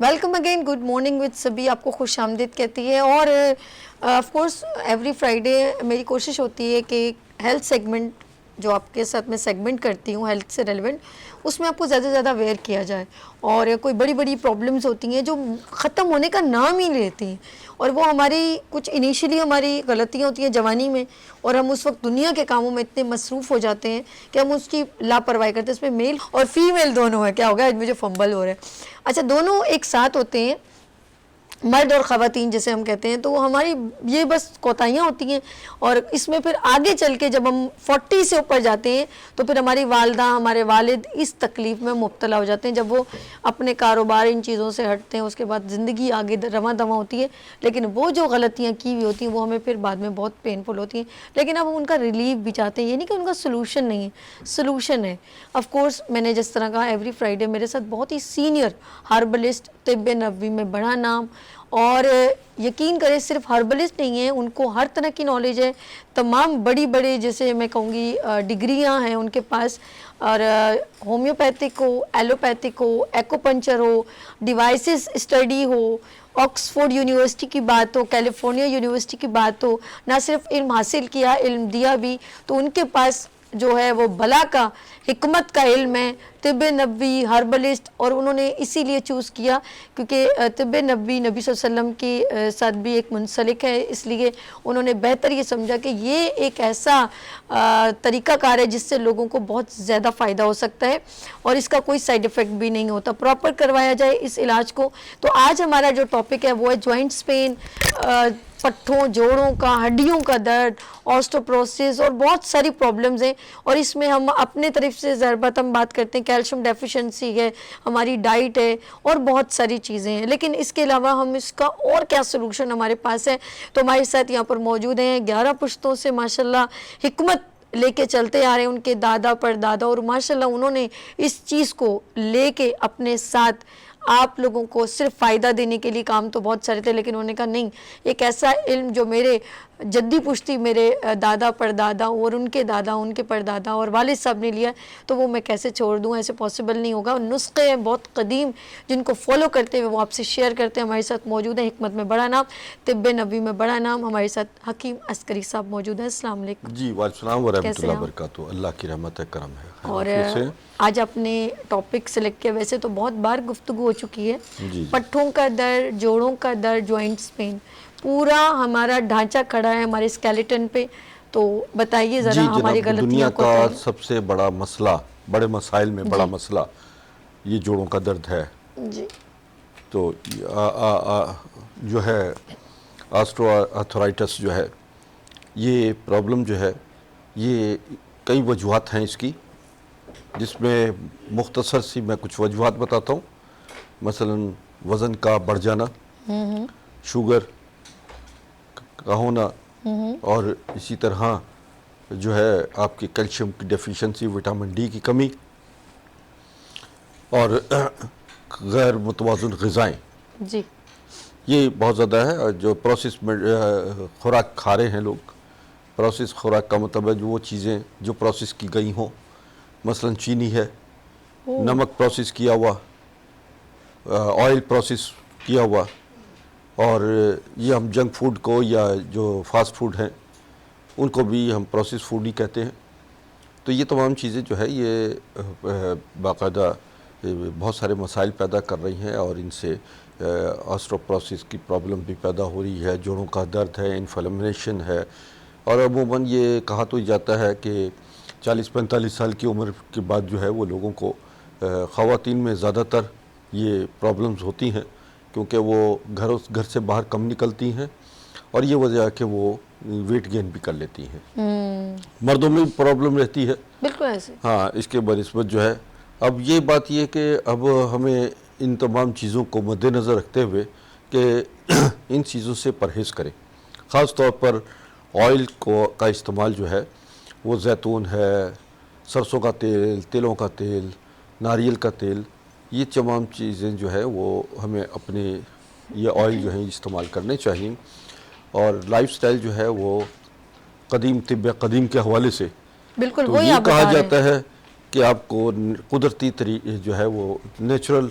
Welcome again, good morning with सभी आपको खुश आमदीद कहती है। और ऑफ कोर्स एवरी फ्राइडे मेरी कोशिश होती है कि हेल्थ सेगमेंट जो आपके साथ मैं सेगमेंट करती हूँ हेल्थ से रेलिवेंट, उसमें आपको ज़्यादा से ज़्यादा अवेयर किया जाए। और कोई बड़ी बड़ी प्रॉब्लम्स होती हैं जो ख़त्म होने का नाम ही नहीं लेती हैं, और वो हमारी कुछ इनिशियली हमारी गलतियाँ होती हैं जवानी में, और हम उस वक्त दुनिया के कामों में इतने मसरूफ़ हो जाते हैं कि हम उसकी लापरवाही करते हैं। इसमें मेल और फीमेल दोनों है। क्या हो गया आज मुझे फंबल हो रहा है। अच्छा, दोनों एक साथ होते हैं, मर्द और ख़वातीन जैसे हम कहते हैं, तो वो हमारी ये बस कोताहियाँ होती हैं। और इसमें फिर आगे चल के जब हम 40 से ऊपर जाते हैं तो फिर हमारी वालदा हमारे वालिद इस तकलीफ़ में मुब्तला हो जाते हैं जब वो अपने कारोबार इन चीज़ों से हटते हैं। उसके बाद ज़िंदगी आगे रवा दवा होती है, लेकिन वो जो गलतियाँ की हुई होती हैं वो हमें फिर बाद में बहुत पेनफुल होती हैं। लेकिन अब हम उनका रिलीफ भी चाहते हैं, ये नहीं कि उनका सोलूशन नहीं है, सोलूशन है। ऑफ कोर्स मैंने जिस तरह कहा एवरी फ्राइडे मेरे साथ बहुत ही सीनियर हर्बलिस्ट, तिब्ब नबवी में बड़ा नाम, और यकीन करें सिर्फ हर्बलिस्ट नहीं है, उनको हर तरह की नॉलेज है। तमाम बड़ी बड़े जैसे मैं कहूँगी डिग्रियां हैं उनके पास, और होम्योपैथिक हो, एलोपैथिक हो, एक्यूपंक्चर हो, डिवाइसेस स्टडी हो, ऑक्सफोर्ड यूनिवर्सिटी की बात हो, कैलिफोर्निया यूनिवर्सिटी की बात हो, ना सिर्फ इल्म हासिल किया, इल्म दिया भी। तो उनके पास जो है वो भला का हिकमत का इल्म है, तिब्ब नबवी, हर्बलिस्ट। और उन्होंने इसीलिए चूज़ किया क्योंकि तिब्ब नबवी नबी सल्लल्लाहु अलैहि वसल्लम के साथ भी एक मुंसलिक है, इसलिए उन्होंने बेहतर ये समझा कि ये एक ऐसा तरीक़ाकार है जिससे लोगों को बहुत ज़्यादा फ़ायदा हो सकता है और इसका कोई साइड इफ़ेक्ट भी नहीं होता, प्रॉपर करवाया जाए इस इलाज को। तो आज हमारा जो टॉपिक है वो है जॉइंट्स पेन, पट्ठों, जोड़ों का, हड्डियों का दर्द, ऑस्टोप्रोसिस और बहुत सारी प्रॉब्लम्स हैं। और इसमें हम अपने तरफ से ज़रबत हम बात करते हैं, कैल्शियम डेफिशिएंसी है, हमारी डाइट है और बहुत सारी चीज़ें हैं। लेकिन इसके अलावा हम इसका और क्या सलूशन हमारे पास है। तो हमारे साथ यहाँ पर मौजूद हैं 11 पुश्तों से माशाल्लाह हिकमत लेके चलते आ रहे हैं उनके दादा परदादा, और माशाल्लाह उन्होंने इस चीज़ को लेके अपने साथ आप लोगों को सिर्फ फ़ायदा देने के लिए काम तो बहुत सारे थे, लेकिन उन्होंने कहा नहीं, एक ऐसा इल्म जो मेरे जद्दी पुश्ती मेरे दादा परदादा और उनके दादा, उनके परदादा और वालिद साहब ने लिया, तो वो मैं कैसे छोड़ दूँ, ऐसे पॉसिबल नहीं होगा। नुस्खे हैं बहुत कदीम जिनको फॉलो करते हुए वो आपसे शेयर करते हैं। हमारे साथ मौजूद है हिकमत में बड़ा नाम, तिब्ब नबवी में बड़ा नाम, हमारे साथ हकीम अस्करी साहब मौजूद है। अस्सलाम वालेकुम। जी वालेकुम व रहमतुल्लाहि व बरकातहू। अल्लाह की रहमत है, करम है। और आज आपने टॉपिक सेलेक्ट किया, वैसे तो बहुत बार गुफ्तगू हो चुकी है, पट्ठों का दर्द, जोड़ों का दर्द, जॉइंट्स पेन, पूरा हमारा ढांचा खड़ा है हमारे स्केलेटन पे। तो बताइए ज़रा हमारी गलतियों को। दुनिया का सबसे बड़ा मसला, बड़े मसाइल में बड़ा मसला ये जोड़ों का दर्द है जी। तो जो है ऑस्टियोआर्थराइटिस जो है, ये प्रॉब्लम जो है, ये कई वजूहात हैं इसकी, जिसमें मुख्तसर सी मैं कुछ वजूहात बताता हूँ। मसलन वज़न का बढ़ जाना, शुगर का होना, और इसी तरह जो है आपकी कैल्शियम की डेफिशिएंसी, विटामिन डी की कमी, और गैर मुतवाज़िन ग़िज़ाएँ जी, ये बहुत ज़्यादा है। जो प्रोसेस में खुराक खा रहे हैं लोग, प्रोसेस खुराक का मतलब है जो वो चीज़ें जो प्रोसेस की गई हों, मसलन चीनी है, नमक प्रोसेस किया हुआ, ऑयल प्रोसेस किया हुआ, और ये हम जंक फूड को या जो फास्ट फूड हैं उनको भी हम प्रोसेस फूड ही कहते हैं। तो ये तमाम चीज़ें जो है ये बाकायदा बहुत सारे मसाइल पैदा कर रही हैं, और इनसे ऑस्टियोपोरोसिस की प्रॉब्लम भी पैदा हो रही है, जोड़ों का दर्द है, इन्फ्लेमेशन है। और अमूमन ये कहा तो जाता है कि 40-45 साल की उम्र के बाद जो है वो लोगों को, ख़वातीन में ज़्यादातर ये प्रॉब्लम्स होती हैं, क्योंकि वो घर से बाहर कम निकलती हैं, और ये वजह है कि वो वेट गेन भी कर लेती हैं। मर्दों में भी प्रॉब्लम रहती है, बिल्कुल ऐसे। हाँ, इसके बनिस्बत जो है, अब ये बात ये कि अब हमें इन तमाम चीज़ों को मद्देनज़र रखते हुए कि इन चीज़ों से परहेज़ करें। ख़ास तौर पर ऑयल का इस्तेमाल जो है वो जैतून है, सरसों का तेल, तिलों का तेल, नारियल का तेल, ये तमाम चीज़ें जो है वो हमें अपने ये ऑयल जो है इस्तेमाल करने चाहिए। और लाइफस्टाइल जो है वो कदीम तिब्ब कदीम के हवाले से बिल्कुल तो वही ये आप कहा बता रहे हैं। जाता है कि आपको कुदरती तरीके जो है वो नेचुरल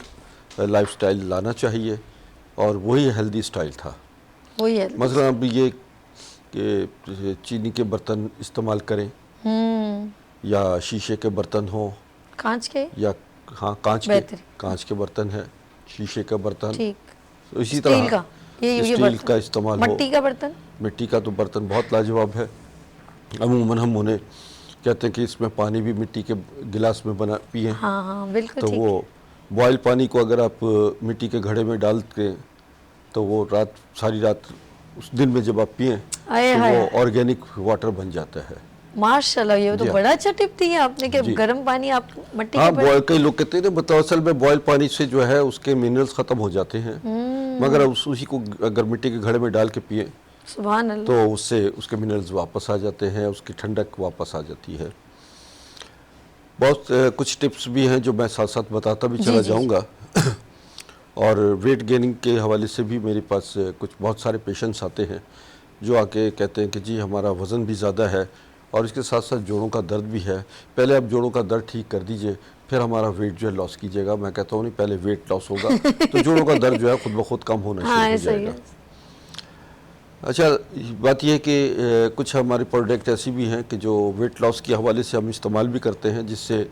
लाइफस्टाइल लाना चाहिए और वही हेल्दी स्टाइल था। वही है। मसलन अब ये कि चीनी के बर्तन इस्तेमाल करें या शीशे के बर्तन हो कांच के या हाँ कांच बेहतरीन। के बर्तन है, शीशे का बर्तन, ठीक। तो इसी स्टील तरह का ये स्टील बर्तन। का इस्तेमाल हो। मिट्टी का बर्तन मिट्टी का तो बर्तन बहुत लाजवाब है। अमूमन हम उन्हें कहते हैं कि इसमें पानी भी मिट्टी के गिलास में बना पिए, हाँ हाँ बिल्कुल तो ठीक। वो बॉयल पानी को अगर आप मिट्टी के घड़े में डाल के तो वो सारी रात उस दिन में जब आप पिए आए तो हाय वो ऑर्गेनिक वाटर बन जाता है। माशाल्लाह, ये तो जी हाँ। बड़ा अच्छा टिप दी है आपने कि जी। गर्म पानी आप मिट्टी हाँ, के बर्तन। कई लोग कहते हैं ना, बताओ असल में बॉयल पानी से जो है उसके मिनरल्स ख़त्म हो जाते हैं, मगर उसी को अगर मिट्टी के घड़े में डाल के पिए सुभान अल्लाह। तो उससे उसके मिनरल्स वापस आ जाते हैं, उसकी ठंडक वापस आ जाती है। बहुत कुछ टिप्स भी हैं जो मैं साथ साथ बताता भी जी, चला जी, जाऊंगा। और वेट गेनिंग के हवाले से भी मेरे पास कुछ बहुत सारे पेशेंट्स आते हैं जो आके कहते हैं कि जी हमारा वज़न भी ज़्यादा है और इसके साथ साथ जोड़ों का दर्द भी है, पहले आप जोड़ों का दर्द ठीक कर दीजिए फिर हमारा वेट जो है लॉस कीजिएगा। मैं कहता हूँ नहीं, पहले वेट लॉस होगा तो जोड़ों का दर्द जो है खुद ब खुद कम होना शुरू हाँ हो ऐसा ही जाएगा। है। अच्छा, बात यह है कि कुछ हमारे प्रोडक्ट ऐसी भी हैं कि जो वेट लॉस के हवाले से हम इस्तेमाल भी करते हैं, जिससे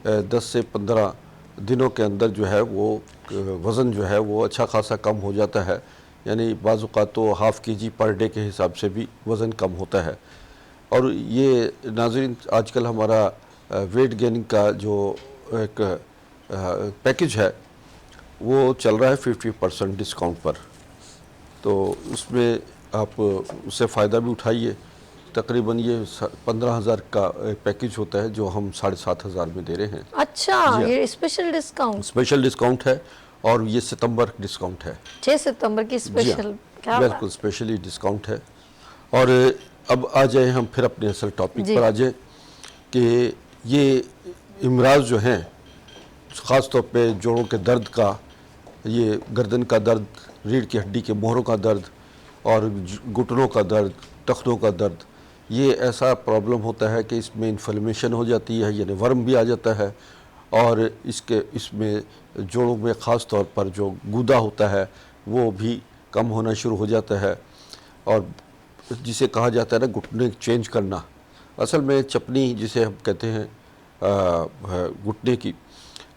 10 से 15 दिनों के अंदर जो है वो वज़न जो है वो अच्छा खासा कम हो जाता है। यानी बाज़ औक़ात तो ½ kg पर डे के हिसाब से भी वज़न कम होता है। और ये नाज़रीन आजकल हमारा वेट गेनिंग का जो एक पैकेज है वो चल रहा है 50% डिस्काउंट पर, तो उसमें आप उससे फ़ायदा भी उठाइए। तकरीबन ये 15,000 का पैकेज होता है जो हम 7,500 में दे रहे हैं। अच्छा, जी हाँ। ये स्पेशल डिस्काउंट स्पेशल डिस्काउंट है और ये सितंबर डिस्काउंट है। 6 सितंबर की जी स्पेशल। हाँ, क्या बिल्कुल स्पेशली डिस्काउंट है। और अब आ जाए हम फिर अपने असल टॉपिक जी। पर आ जाए कि ये इमराज जो हैं ख़ास तौर पे जोड़ों के दर्द का, ये गर्दन का दर्द, रीढ़ की हड्डी के मोहरों का दर्द और घुटनों का दर्द, टखनों का दर्द, ये ऐसा प्रॉब्लम होता है कि इसमें इन्फ्लेमेशन हो जाती है, यानी वर्म भी आ जाता है और इसमें जोड़ों में ख़ास तौर पर जो गूदा होता है वो भी कम होना शुरू हो जाता है। और जिसे कहा जाता है ना घुटने चेंज करना, असल में चपनी जिसे हम कहते हैं घुटने की,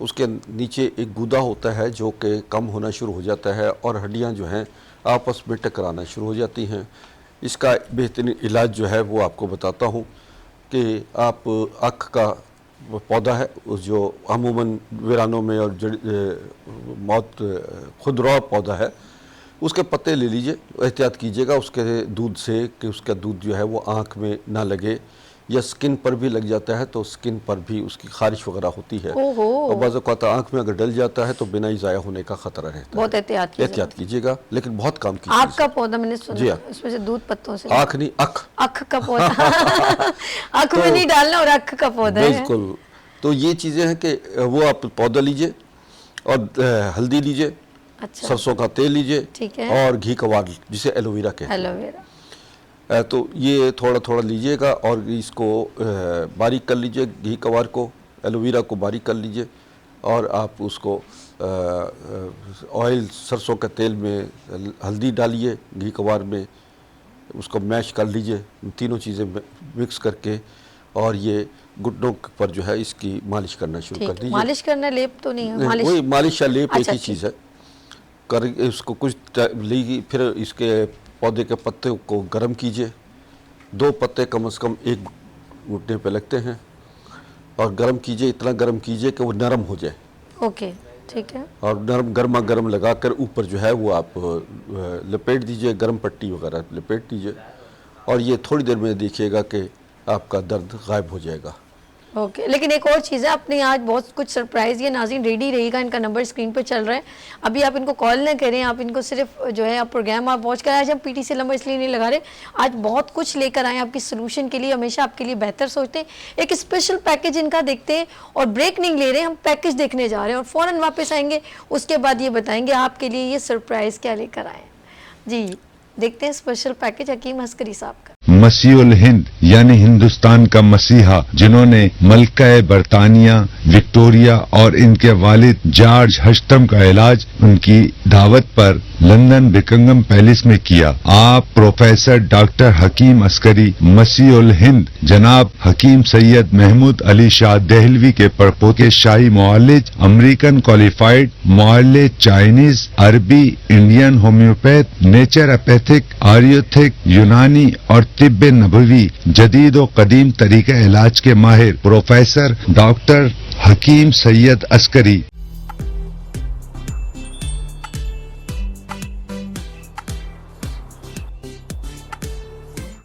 उसके नीचे एक गूदा होता है जो कि कम होना शुरू हो जाता है और हड्डियां जो हैं आपस में टकराना शुरू हो जाती हैं। इसका बेहतरीन इलाज जो है वो आपको बताता हूँ कि आप अख का पौधा है जो अमूमन वीरानों में और मौत खुदरा पौधा है, उसके पत्ते ले लीजिए, एहतियात कीजिएगा उसके दूध से कि उसका दूध जो है वो आँख में ना लगे, या स्किन पर भी लग जाता है तो स्किन पर भी उसकी खारिश वगैरह होती है। और बाज़ औक़ात आँख में अगर डल जाता है तो बिना ही ज़ाया होने का ख़तरा रहता है। बहुत एहतियात कीजिएगा, लेकिन बहुत काम की आँख का पौधा मैंने सुना। जी हाँ। उसमें से दूध पत्तों से। आँख नहीं, अख का पौधा। अख में नहीं डालना और अख का पौधा है। बिल्कुल। तो ये चीज़ें हैं कि वो आप पौधा लीजिए और हल्दी लीजिए, अच्छा, सरसों का तेल लीजिए, ठीक है, और घी कवार जिसे एलोवेरा कहते हैं। एलोवेरा। तो ये थोड़ा थोड़ा लीजिएगा और इसको बारीक कर लीजिए, घी कवार को, एलोवेरा को बारीक कर लीजिए और आप उसको ऑयल सरसों के तेल में हल्दी डालिए, घी कवार में उसको मैश कर लीजिए, तीनों चीज़ें मिक्स करके, और ये घुटनों पर जो है इसकी मालिश करना शुरू कर दीजिए। मालिश करना, लेप तो नहीं है? नहीं, वही मालिश या लेप एक अच्छा, ही चीज़ है। कर इसको कुछ लीजिए, फिर इसके पौधे के पत्ते को गर्म कीजिए, 2 पत्ते कम से कम एक घुटने पे लगते हैं, और गर्म कीजिए, इतना गर्म कीजिए कि वो नरम हो जाए। ओके, ठीक है। और नरम गर्मा गर्म लगाकर ऊपर जो है वो आप लपेट दीजिए, गर्म पट्टी वगैरह लपेट दीजिए, और ये थोड़ी देर में देखिएगा कि आपका दर्द गायब हो जाएगा। ओके, लेकिन एक और चीज़ है, अपने आज बहुत कुछ सरप्राइज़, ये नाज़रीन रेडी रहेगा, इनका नंबर स्क्रीन पर चल रहा है, अभी आप इनको कॉल ना करें, आप इनको सिर्फ जो है आप प्रोग्राम आप वॉच करें। आज हम पीटीसी नंबर इसलिए नहीं लगा रहे, आज बहुत कुछ लेकर आए आपकी सोल्यूशन के लिए, हमेशा आपके लिए बेहतर सोचते हैं। एक स्पेशल पैकेज इनका देखते हैं और ब्रेक नहीं ले रहे, हम पैकेज देखने जा रहे हैं और फ़ौरन वापस आएंगे, उसके बाद ये बताएंगे आपके लिए ये सरप्राइज़ क्या लेकर आए। जी देखते हैं स्पेशल पैकेज हकीम अस्करी साहब का। मसीहुल हिंद यानी हिंदुस्तान का मसीहा, जिन्होंने मलका बरतानिया विक्टोरिया और इनके वालिद जॉर्ज हस्टम का इलाज उनकी दावत पर लंदन बिकिंगम पैलेस में किया। आप प्रोफेसर डॉक्टर हकीम अस्करी मसीहुल हिंद जनाब हकीम सैयद महमूद अली शाह देहलवी के परपोते शाही मुआलिज, अमेरिकन क्वालिफाइड मुआलिज, चाइनीज, अरबी, इंडियन होम्योपैथ, नेचुरोपैथिक, आयुर्वेदिक, यूनानी और तिब्ब नबवी जदीद व कदीम तरीके इलाज के माहिर प्रोफेसर डॉक्टर हकीम सैयद अस्करी